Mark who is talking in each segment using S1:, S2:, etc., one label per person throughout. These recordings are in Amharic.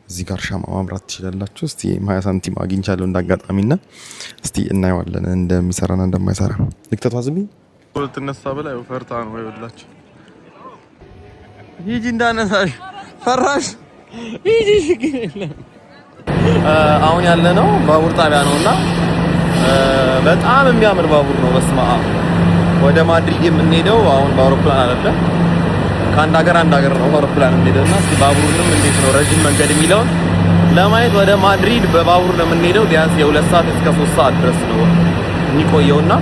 S1: እዚህ ጋር ሻማ ማብራት ትችላላችሁ። እስቲ 20 ሳንቲም አግኝቻለሁ እንዳጋጣሚና እስቲ እናየዋለን እንደሚሰራና እንደማይሰራ። ልክተቷ ዝም ልትነሳ በላይ ፈርታ ነው ይኸውላችሁ። ሂጂ እንዳነሳሽ ፈራሽ ሂጂ ችግር የለም። አሁን ያለ ነው ባቡር ጣቢያ ነውና በጣም የሚያምር ባቡር ነው። በስመ አብ ወደ ማድሪድ የምንሄደው አሁን በአውሮፕላን አይደለም። ከአንድ ሀገር ነው በአውሮፕላን የምንሄደውና እስቲ ባቡሩንም እንዴት ነው ረጅም መንገድ የሚለውን ለማየት ወደ ማድሪድ በባቡር ነው የምንሄደው። ቢያንስ የ2 ሰዓት እስከ 3 ሰዓት ድረስ ነው የሚቆየውና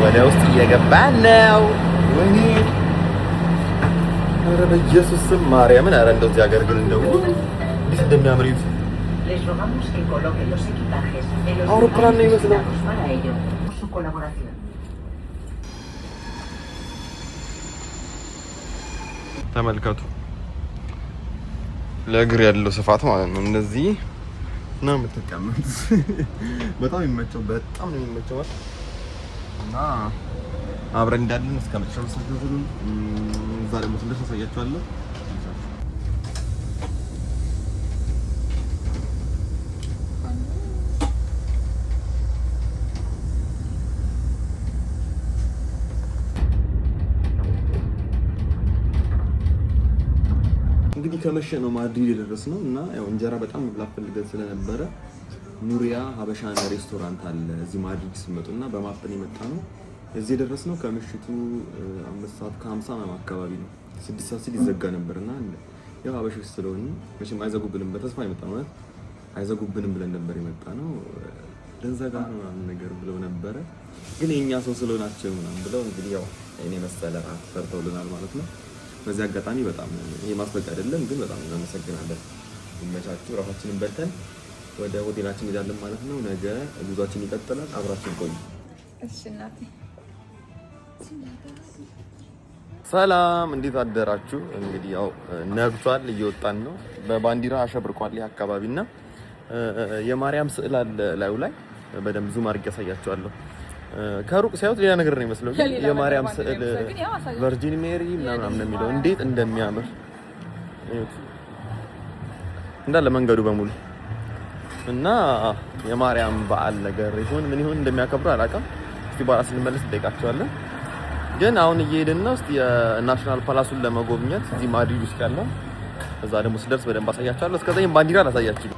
S1: ወደ ውስጥ እየገባን ነው። ወይኔ ኧረ በኢየሱስ ስም ማርያምን! ኧረ እንደው እዚህ ሀገር ግን እንደው እንዴት እንደሚያምር ይሁን። አውሮፕላን ነው ይመስላል። ተመልከቱ፣ ለእግር ያለው ስፋት ማለት ነው። እንደዚህ ነው የምትቀመጡት። በጣም የሚመቸው በጣም ነው የሚመቸው እና አብረን እንዳለን እስከ መጨረሻው ተከታተሉ። እዛ ደግሞ ትንሽ አሳያችኋለሁ። እንግዲህ ከመሸ ነው ማድሪድ የደረስነው እና ያው እንጀራ በጣም መብላት ፈልገን ስለነበረ ኑሪያ ሀበሻን ሬስቶራንት አለ እዚህ ማድሪድ ስትመጡና በማፈን የመጣ ነው። እዚህ የደረስነው ከምሽቱ 5:50 ነው አካባቢ ነው። 6 ሰዓት ሲል ይዘጋ ነበርና ያው ሀበሾች ስለሆነ መቼም አይዘጉብንም በተስፋ የመጣ ነው። አይዘጉብንም ብለን ነበር የመጣ ነው። ልንዘጋ ነው ምናምን ነገር ብለው ነበረ፣ ግን የኛ ሰው ስለሆናቸው ምናምን ብለው እንግዲህ ያው እኔ መሰለ ራት ፈርተውልናል ማለት ነው። በዚህ አጋጣሚ በጣም ይሄ ማስፈቀድ አይደለም ግን በጣም እናመሰግናለን። ይመቻችሁ። ራሳችንን በልተን ወደ ሆቴላችን እንሄዳለን ማለት ነው። ነገ ጉዟችን ይቀጥላል። አብራችን ቆዩ።
S2: እሺ እናቴ።
S1: ሰላም፣ እንዴት አደራችሁ? እንግዲህ ያው ነግቷል፣ እየወጣን ነው። በባንዲራ አሸብርቋል ይሄ አካባቢና የማርያም ስዕል አለ ላዩ ላይ። በደንብ ዙም አድርጌ ያሳያችኋለሁ። ከሩቅ ሳይሆን ሌላ ነገር ነው የሚመስለው ግን የማርያም ስዕል ቨርጂን ሜሪ ምናምን ነው የሚለው። እንዴት እንደሚያምር እንዳለ መንገዱ በሙሉ እና የማርያም በዓል ነገር ይሁን ምን ይሁን እንደሚያከብሩ አላውቅም። እስቲ በኋላ ስንመለስ እንጠይቃቸዋለን። ግን አሁን እየሄድን ነው እስቲ የናሽናል ፓላሱን ለመጎብኘት እዚህ ማድሪድ ውስጥ ያለው። እዛ ደግሞ ስደርስ በደንብ አሳያቸዋለሁ። እስከዛ ይሄን ባንዲራ ላሳያችሁ።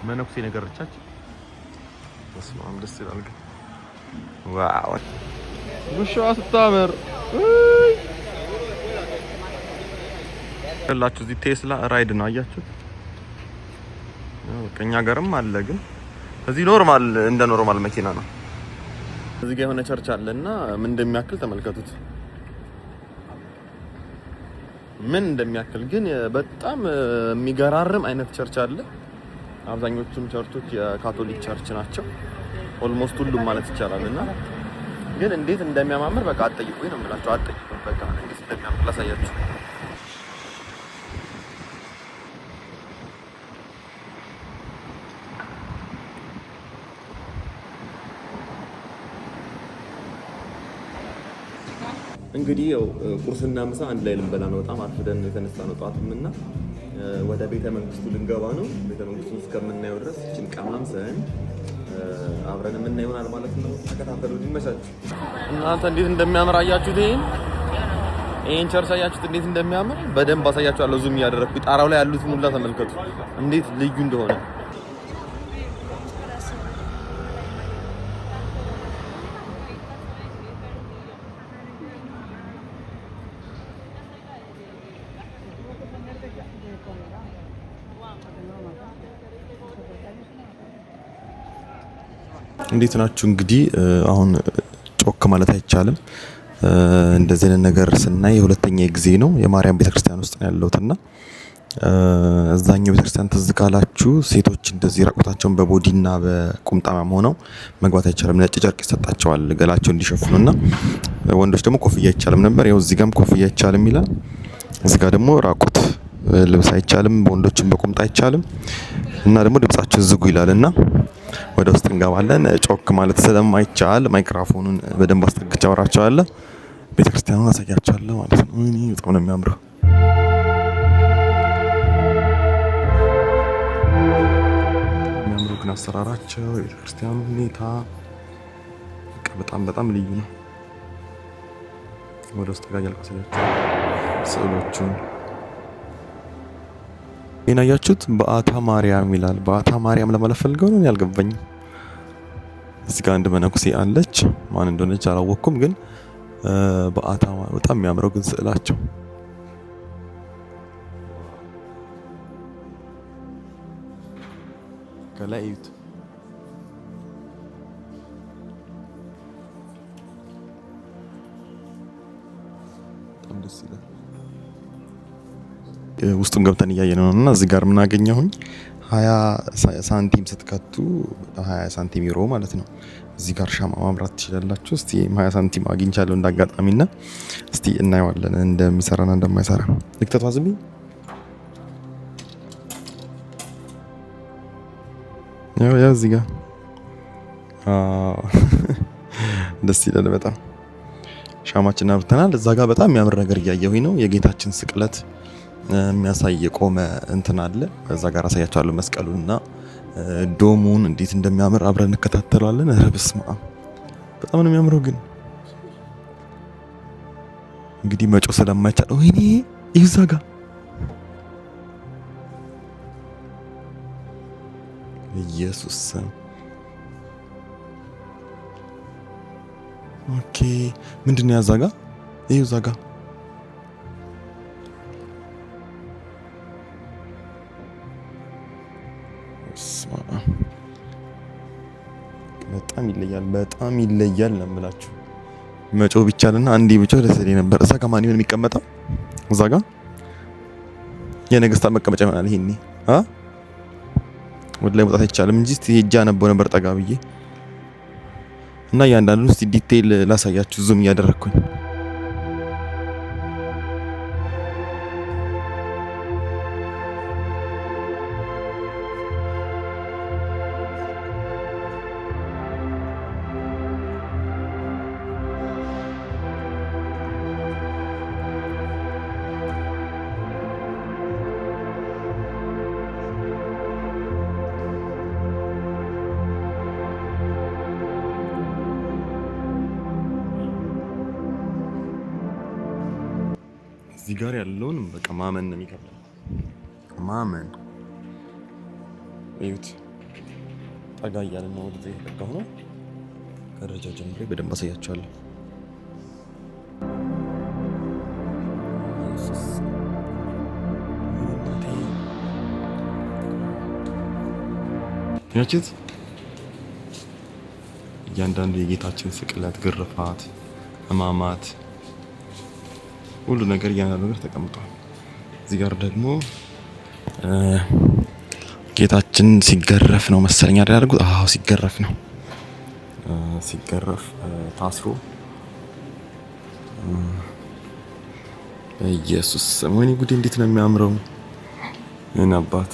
S1: መነኩሴ ነገር ርቻች በስማም ደስ ይላል። ግን ዋው ውሻዋ ስታምር ሁላችሁ እዚህ ቴስላ ራይድ ነው አያችሁት። ከኛ ጋርም አለ ግን እዚህ ኖርማል እንደ ኖርማል መኪና ነው። እዚህ ጋር የሆነ ቸርች አለና ምን እንደሚያክል ተመልከቱት። ምን እንደሚያክል ግን በጣም የሚገራርም አይነት ቸርች አለ። አብዛኞቹም ቸርቾች የካቶሊክ ቸርች ናቸው። ኦልሞስት ሁሉም ማለት ይቻላል። እና ግን እንዴት እንደሚያማምር በቃ አትጠይቁኝ ነው የምላችሁ። አትጠይቁኝ በቃ እንዴት እንደሚያምር ላሳያችሁ። እንግዲህ ያው ቁርስና ምሳ አንድ ላይ ልንበላ ነው። በጣም አርፍደን የተነሳ ነው ጠዋትምና ወደ ቤተ መንግስቱ ልንገባ ነው። ቤተ መንግስቱ እስከምናየው ድረስ እቺን ቀማምሰን አብረን የምናየው ይሆናል ማለት ነው። ተከታተሉ። ይመቻችሁ። እናንተ እንዴት እንደሚያምር አያችሁት? ይሄን ቸርች አያችሁት እንዴት እንደሚያምር? በደንብ አሳያችኋለሁ። ዙም እያደረኩኝ ጣራው ላይ ያሉት ሙላ ተመልከቱ እንዴት ልዩ እንደሆነ። እንዴት ናችሁ? እንግዲህ አሁን ጮክ ማለት አይቻልም። እንደዚህ አይነት ነገር ስናይ የሁለተኛ ጊዜ ነው። የማርያም ቤተክርስቲያን ውስጥ ነው ያለሁትና እዛኛው ቤተክርስቲያን ትዝ ካላችሁ ሴቶች እንደዚህ ራቁታቸውን በቦዲና በቁምጣም ሆነው መግባት አይቻልም። ነጭ ጨርቅ ይሰጣቸዋል ገላቸው እንዲሸፍኑና ወንዶች ደግሞ ኮፍያ አይቻልም ነበር። ይኸው እዚህ ጋርም ኮፍያ አይቻልም ይላል። እዚህ ጋር ደግሞ ራቁት ልብስ አይቻልም፣ በወንዶችም በቁምጣ አይቻልም እና ደግሞ ድምጻችሁ ዝጉ ይላልና ወደ ውስጥ እንገባለን። ጮክ ማለት ስለማይቻል ማይክሮፎኑን በደንብ አስጠግቼ አወራቸዋለሁ። ቤተክርስቲያኑን አሳያቸዋለሁ ማለት ነው። በጣም ነው የሚያምረው። ግን አሰራራቸው የቤተክርስቲያኑ ሁኔታ በጣም ልዩ ነው። ወደ ውስጥ ጋር ያልቀሰያችሁ ስዕሎቹን ይናያችሁት በአታ ማርያም ይላል። በአታ ማርያም ለማለት ፈልገው ነው ያልገባኝ። እዚህ ጋር አንድ መነኩሴ አለች፣ ማን እንደሆነች አላወቅኩም። ግን በአታ በጣም የሚያምረው ግን ስዕላቸው ከላይ እዩት። በጣም ደስ ይላል። ውስጡን ገብተን እያየን ነው እና እዚህ ጋር የምናገኘውኝ 20 ሳንቲም ስትከቱ 20 ሳንቲም ዩሮ ማለት ነው። እዚህ ጋር ሻማ ማብራት ትችላላችሁ። እስቲ 20 ሳንቲም አግኝቻለሁ እንዳጋጣሚና እስቲ እናየዋለን እንደሚሰራና እንደማይሰራ። ልክተቷ ዝም ያው እዚህ ጋር ደስ ይላል በጣም። ሻማችን አብርተናል። እዛ ጋር በጣም የሚያምር ነገር እያየሁኝ ነው። የጌታችን ስቅለት የሚያሳይ የቆመ እንትን አለ። እዛ ጋር አሳያችኋለሁ መስቀሉንና ዶሙን እንዴት እንደሚያምር አብረን እንከታተላለን። ኧረ በስመ አብ በጣም ነው የሚያምረው። ግን እንግዲህ መጮህ ስለማይቻል ወይኔ እዛ ጋር ኢየሱስ ኦኬ ምንድነው ያዛጋ? ይሄው ዛጋ በጣም ይለያል ነው የምላችሁ። መጮህ ቢቻልና አንዴ ብቻ ደስ ይለኝ ነበር። እዛ ጋር ማን ይሆን የሚቀመጠው? እዛ ጋር የነገስታት መቀመጫ ይሆናል። ይሄኔ ወደ ላይ መውጣት አይቻልም እንጂ ሄጄ አነበው ነበር ጠጋ ብዬ እና እያንዳንዱን እስቲ ዲቴይል ላሳያችሁ ዙም እያደረኩኝ። እዚህ ጋር ያለውን በቃ ማመን ነው የሚከብደው። ማመን እዩት። ጠጋ እያልን ነው ወደዚህ የተጠጋሁ ነው። ከደረጃ ጀምሬ በደንብ አሳያችኋለሁ። ያቺት እያንዳንዱ የጌታችን ስቅለት፣ ግርፋት፣ ሕማማት ሁሉ ነገር እያንዳንዱ ነገር ተቀምጧል። እዚህ ጋር ደግሞ ጌታችን ሲገረፍ ነው መሰለኝ ያደረጉት። አዎ ሲገረፍ ነው። ሲገረፍ ታስሮ ኢየሱስ ወይኔ ጉዴ እንዴት ነው የሚያምረው! የኔ አባት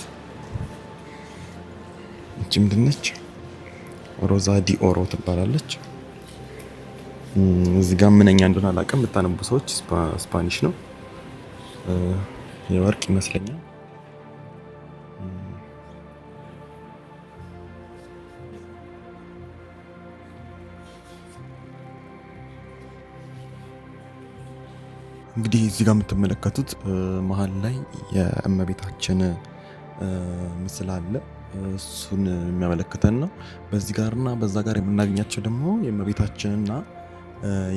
S1: እቺ ምንድን ነች? ሮዛ ዲ ኦሮ ትባላለች። እዚህ ጋር ምንኛ እንደሆነ አላውቅም። ብታነቡ ሰዎች ስፓኒሽ ነው። የወርቅ ይመስለኛል። እንግዲህ እዚህ ጋር የምትመለከቱት መሀል ላይ የእመቤታችን ምስል አለ። እሱን የሚያመለክተን ነው። በዚህ ጋርና በዛ ጋር የምናገኛቸው ደግሞ የእመቤታችንና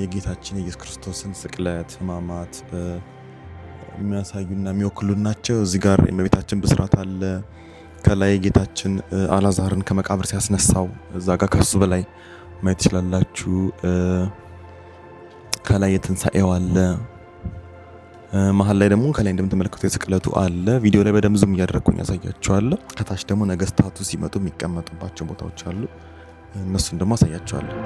S1: የጌታችን የኢየሱስ ክርስቶስን ስቅለት፣ ሕማማት የሚያሳዩና የሚወክሉ ናቸው። እዚህ ጋር የእመቤታችን ብስራት አለ። ከላይ ጌታችን አላዛርን ከመቃብር ሲያስነሳው እዛ ጋር ከሱ በላይ ማየት ትችላላችሁ። ከላይ የትንሳኤው አለ። መሀል ላይ ደግሞ ከላይ እንደምትመለከቱት የስቅለቱ አለ። ቪዲዮ ላይ በደንብ ዙም እያደረኩኝ ያሳያችኋለሁ። ከታች ደግሞ ነገስታቱ ሲመጡ የሚቀመጡባቸው ቦታዎች አሉ። እነሱን ደግሞ አሳያችኋለሁ።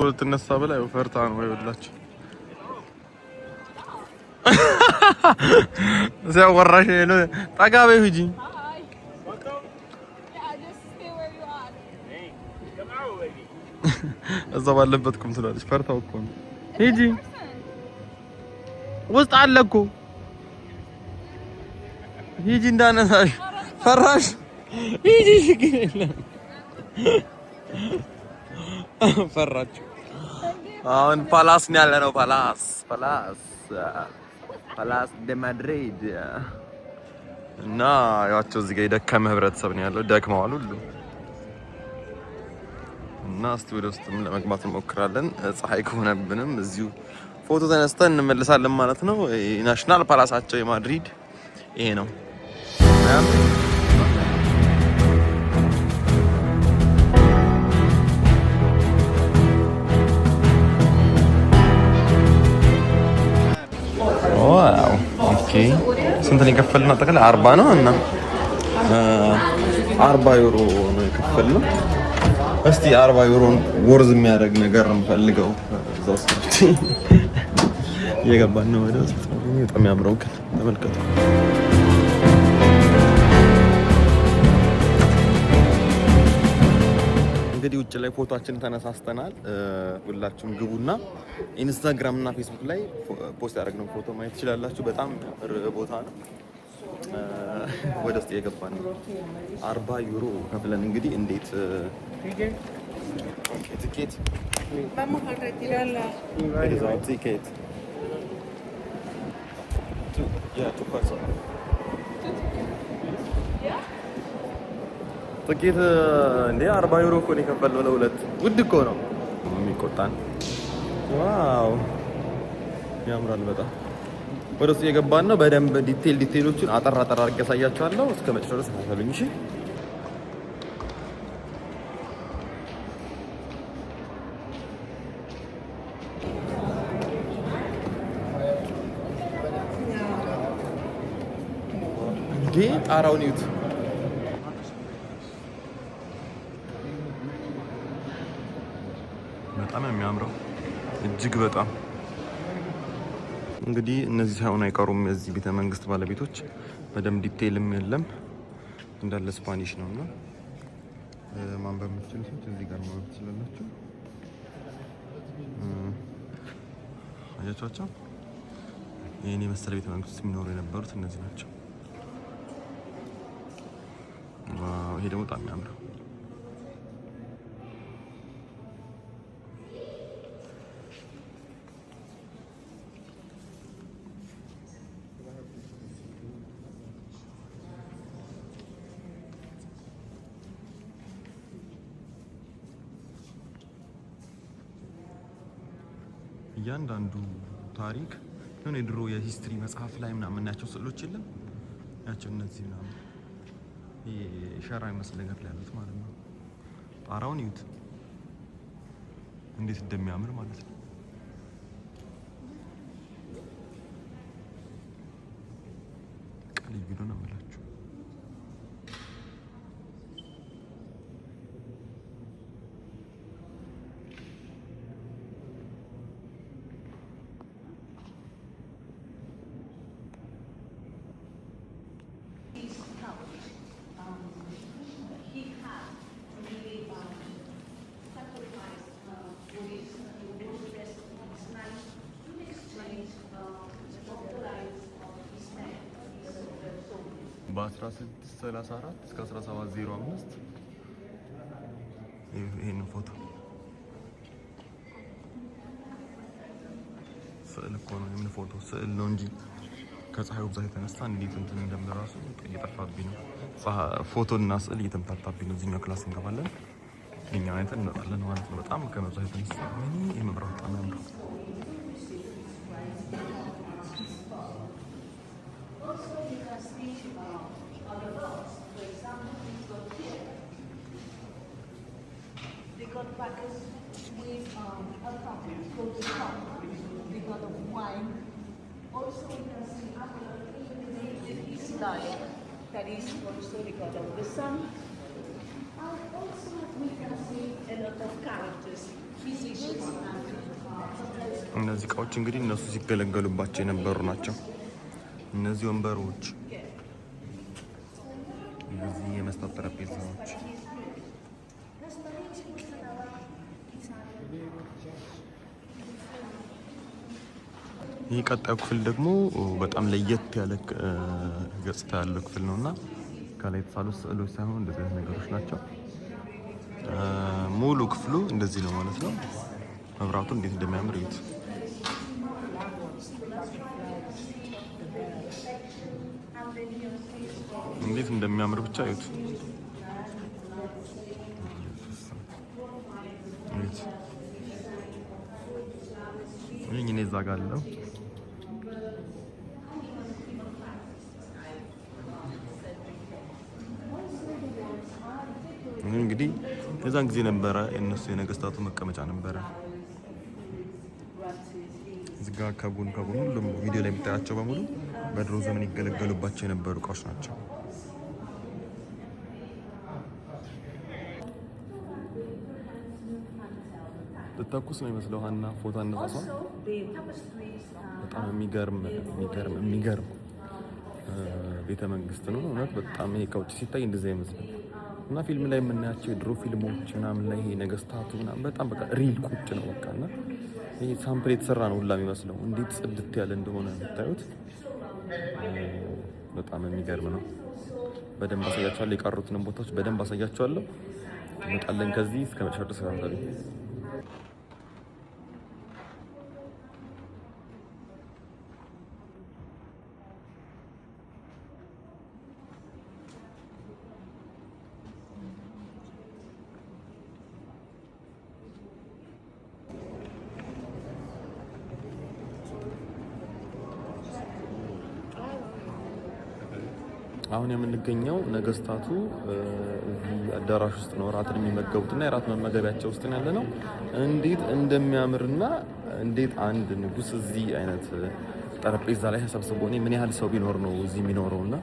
S2: ልትነሳ ብላ ፈርታ ነው ይኸውላችሁ ሲያወራሽ ነው ጠጋ በይ ሂጂ እዛ ባለበት ቁም ትላለች ፈርታው እኮ ነው ሂጂ ውስጥ አለ እኮ ሂጂ እንዳነሳሽ ፈራሽ ሂጂ ችግር የለም ፈራች አሁን ፓላስ ነው ያለነው ፓላስ ደ ማድሪድ እና ያቸው እዚህ ጋር የደከመ ህብረተሰብ ነው ያለው ደክመዋል ሁሉ እና እስቲ ወደ ውስጥም ለመግባት እንሞክራለን ፀሐይ ከሆነብንም እዚሁ ፎቶ ተነስተን እንመለሳለን ማለት ነው ናሽናል ፓላሳቸው የማድሪድ ይሄ ነው ዋው ኦኬ ስንት ነው የከፈልነው አጠቃላይ 40 ነው እና 40 ዩሮ ነው የከፈልነው እስቲ 40 ዩሮን ወርዝ የሚያደርግ ነገር ነው የምፈልገው እዛው እስቲ የገባን ነው ወደ ውስጥ በጣም ያምረው ግን ተመልከቱ እንግዲህ ውጭ ላይ ፎቶአችንን ተነሳስተናል ሁላችሁም ግቡና ኢንስታግራም እና ፌስቡክ ላይ ፖስት ያደረግነው ፎቶ ማየት ትችላላችሁ በጣም ቦታ ነው ወደ ውስጥ የገባን ነው 40 ዩሮ ከፍለን እንግዲህ እንዴት ቲኬት
S3: vamos a retirar la
S2: ቲኬት ጥቂት እንዴ 40 ዩሮ እኮ ነው የከፈልነው ለሁለት ውድ እኮ ነው የሚቆጣን ዋው ያምራል በጣም ወደ ውስጥ የገባን ነው በደንብ ዲቴይሎችን አጠር አድርጌ ያሳያችኋለሁ እስከ መጨረሻው ድረስ ተከታተሉኝ እሺ እንዴ ጣራውን ይዩት በጣም የሚያምረው እጅግ በጣም እንግዲህ እነዚህ ሳይሆን አይቀሩም የዚህ ቤተ መንግስት ባለቤቶች በደንብ ዲቴይልም የለም እንዳለ ስፓኒሽ ነውና ማንበብ የምትችሉት እዚህ ጋር ማንበብ ትችላላችሁ አያቻቸው የኔ መሰለ ቤተ መንግስት የሚኖሩ የነበሩት እነዚህ ናቸው ዋው ይሄ ደግሞ በጣም የሚያምረው እያንዳንዱ ታሪክ የሆነ የድሮ የሂስትሪ መጽሐፍ ላይ ምናምን የምናያቸው ስዕሎች የለም ያቸው እነዚህ ምናምን ሸራ ይመስል ነገር ላይ ያሉት ማለት ነው ጣራውን ይዩት እንዴት እንደሚያምር ማለት ነው ቀልይ ቢሎ ነው የምላችሁ በ1634 እስከ 1705 ይሄንን ፎቶ ስዕል እኮ ነው የምን ፎቶ ስዕል ነው እንጂ ከፀሐዩ ብዛት የተነሳ እንዴት እንትን እንደምራሱ እየጠፋብኝ ነው ፎቶና ስዕል እየተምታታብኝ ነው እዚህኛው ክላስ እንገባለን እኛው አይተን እንወጣለን ማለት ነው በጣም ከመብዛት የተነሳ ይሄ መብራት በጣም ያምራል
S3: That is also because of the sun. And also we can see a lot of characters
S2: እነዚህ እቃዎች እንግዲህ እነሱ ሲገለገሉባቸው የነበሩ ናቸው። እነዚህ ወንበሮች፣ እነዚህ የመስታወት ጠረጴዛዎች፣ ይህ ቀጣዩ ክፍል ደግሞ በጣም ለየት ያለ ገጽታ ያለው ክፍል ነው እና ከላይ የተሳሉት ስዕሎች ሳይሆን እንደዚህ አይነት ነገሮች ናቸው። ሙሉ ክፍሉ እንደዚህ ነው ማለት ነው። መብራቱ እንዴት እንደሚያምር እዩት። እንዴት እንደሚያምር ብቻ እዩት። እኔ እዛ ጋር አለው እንግዲህ የዛን ጊዜ ነበረ የነሱ የነገስታቱ መቀመጫ ነበረ። እዚህ ጋር ከጎን ሁሉም ቪዲዮ ላይ የምታያቸው በሙሉ በድሮ ዘመን ይገለገሉባቸው የነበሩ እቃዎች ናቸው። ልታኩስ ነው የሚመስለው ሀና ፎቶ አነሳሷ በጣም የሚገርም ቤተ መንግስት ነው እውነት። በጣም ይሄ ከውጭ ሲታይ እንደዚህ አይመስልም እና ፊልም ላይ የምናያቸው የድሮ ፊልሞች ምናምን ላይ ይሄ ነገስታቱ ምናምን በጣም በቃ ሪል ቁጭ ነው በቃ። እና ይሄ ሳምፕል የተሰራ ነው ሁላ የሚመስለው እንዴት ጽድት ያለ እንደሆነ ብታዩት በጣም የሚገርም ነው። በደንብ አሳያቸዋለሁ። የቀሩትንም ቦታዎች በደንብ አሳያቸዋለሁ። እንመጣለን ከዚህ እስከ መጨረሻ ድረስ ተከታተሉ። አሁን የምንገኘው ነገስታቱ እዚህ አዳራሽ ውስጥ ነው እራትን የሚመገቡትና የራት መመገቢያቸው ውስጥ ያለ ነው። እንዴት እንደሚያምርና እንዴት አንድ ንጉስ እዚህ አይነት ጠረጴዛ ላይ ተሰብስቦ ምን ያህል ሰው ቢኖር ነው እዚህ የሚኖረውና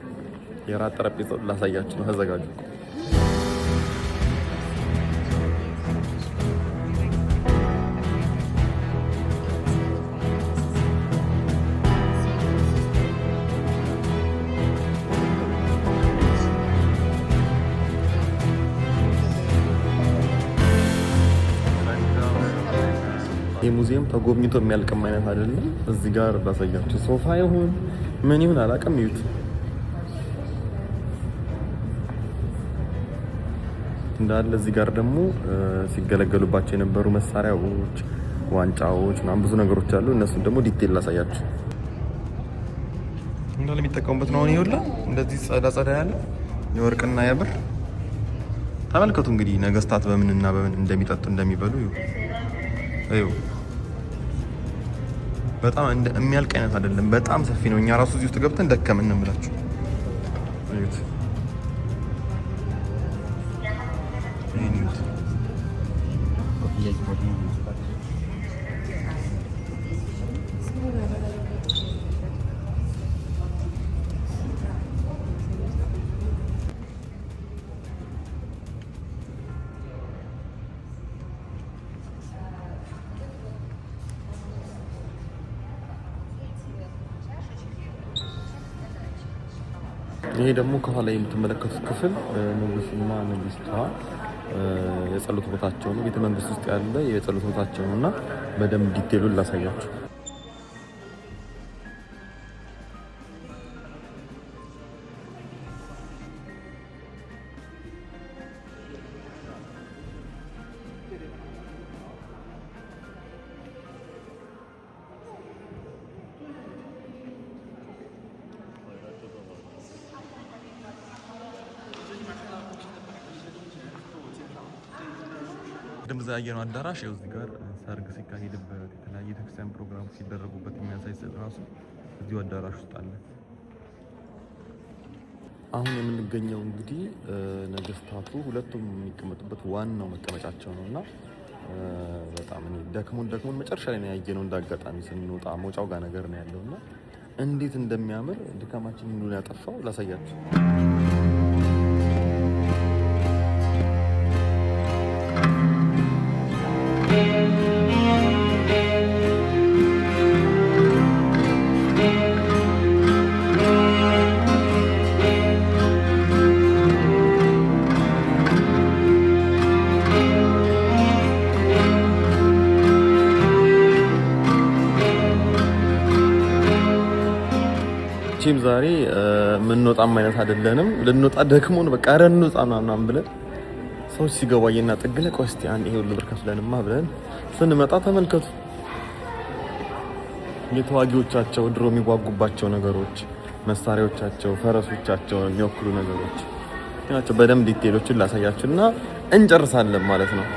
S2: የራት ጠረጴዛው ላሳያችሁ ነው። ተዘጋጁ። ሙዚየም ተጎብኝቶ የሚያልቅም አይነት አይደለም። እዚህ ጋር ባሳያችሁ ሶፋ ይሁን ምን ይሁን አላውቅም። እዩት እንዳለ። እዚህ ጋር ደግሞ ሲገለገሉባቸው የነበሩ መሳሪያዎች፣ ዋንጫዎች ምናምን ብዙ ነገሮች አሉ። እነሱን ደግሞ ዲቴል ላሳያችሁ። እንዳለ የሚጠቀሙበት ነው። አሁን ይኸውልህ እንደዚህ ጸዳ ያለ የወርቅና የብር ተመልከቱ። እንግዲህ ነገስታት በምንና በምን እንደሚጠጡ እንደሚበሉ እዩ። በጣም የሚያልቅ አይነት አይደለም። በጣም ሰፊ ነው። እኛ ራሱ እዚህ ውስጥ ገብተን ደከመን ነው የምላችሁ። እዩት ይሄ ደግሞ ከኋላ የምትመለከቱት ክፍል ንጉስና ንግስቷ የጸሎት ቦታቸው ነው። ቤተ መንግስት ውስጥ ያለ የጸሎት ቦታቸው ነውና በደንብ ዲቴሉን ላሳያችሁ። ድምጽ ያየነው አዳራሽ ያው እዚህ ጋር ሰርግ ሲካሄድበት የተለያየ ቤተክርስቲያን ፕሮግራም ሲደረጉበት የሚያሳይ ስዕል ራሱ እዚሁ አዳራሽ ውስጥ አለ። አሁን የምንገኘው እንግዲህ ነገስታቱ ሁለቱም የሚቀመጡበት ዋናው መቀመጫቸው ነውና በጣም ደክሞን መጨረሻ ላይ ነው ያየነው። እንዳጋጣሚ ስንወጣ መውጫው ጋር ነገር ነው ያለውና እንዴት እንደሚያምር ድካማችን ሁሉ ያጠፋው ላሳያችሁ።
S1: መቼም ዛሬ የምንወጣም አይነት አይደለንም። ልንወጣ ደክሞን በቃ ኧረ እንውጣ ምናምን ብለን ሰዎች ሲገባየና ጥግ ላይ ቆይ እስቲ አንድ ይሄ ሁሉ ብር ከፍለንማ ብለን ስንመጣ ተመልከቱ። የተዋጊዎቻቸው ድሮ የሚዋጉባቸው ነገሮች፣ መሳሪያዎቻቸው፣ ፈረሶቻቸውን የሚወክሉ ነገሮች ናቸው። በደንብ ዲቴሎችን ላሳያችሁና እንጨርሳለን ማለት ነው።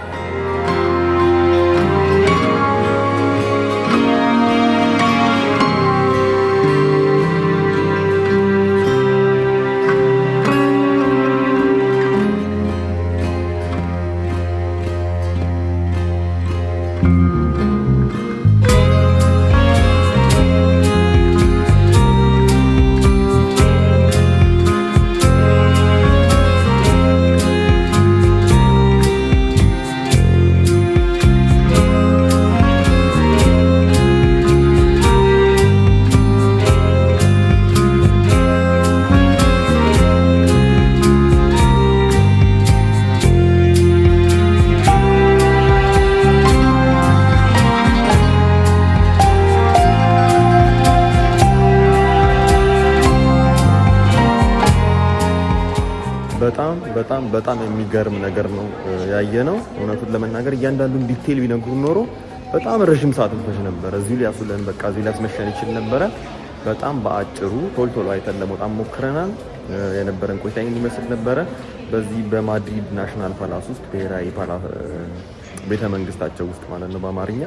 S1: በጣም የሚገርም ነገር ነው ያየነው። እውነቱን ለመናገር እያንዳንዱን ዲቴል ቢነግሩን ኖሮ በጣም ረጅም ሰዓት እንፈጅ ነበር። እዚሁ ሊያስውለን በቃ እዚሁ ሊያስመሸን ይችል ነበረ። በጣም በአጭሩ ቶሎ አይተን ለመውጣት ሞክረናል። የነበረን ቆይታ ይመስል ነበረ። በዚህ በማድሪድ ናሽናል ፓላስ ውስጥ ብሔራዊ ቤተ መንግስታቸው ውስጥ ማለት ነው በአማርኛ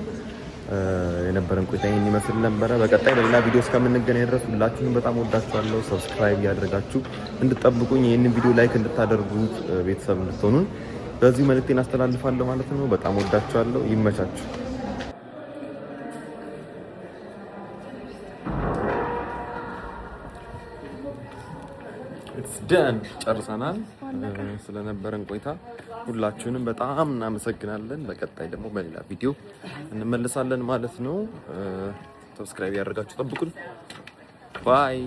S1: የነበረን ቆይታ ይመስል ነበረ። በቀጣይ በሌላ ቪዲዮ እስከምንገናኝ ድረስ ሁላችሁንም በጣም ወዳችኋለሁ። ሰብስክራይብ ያደርጋችሁ እንድትጠብቁኝ፣ ይህንን ቪዲዮ ላይክ እንድታደርጉት፣ ቤተሰብ እንድትሆኑን በዚህ መልእክቴን አስተላልፋለሁ ማለት ነው። በጣም ወዳችኋለሁ። ይመቻችሁ። ጨርሰናል። ስለነበረን ቆይታ ሁላችሁንም በጣም እናመሰግናለን። በቀጣይ ደግሞ በሌላ ቪዲዮ እንመለሳለን ማለት ነው። ሰብስክራይብ ያደርጋችሁ ጠብቁን። ባይ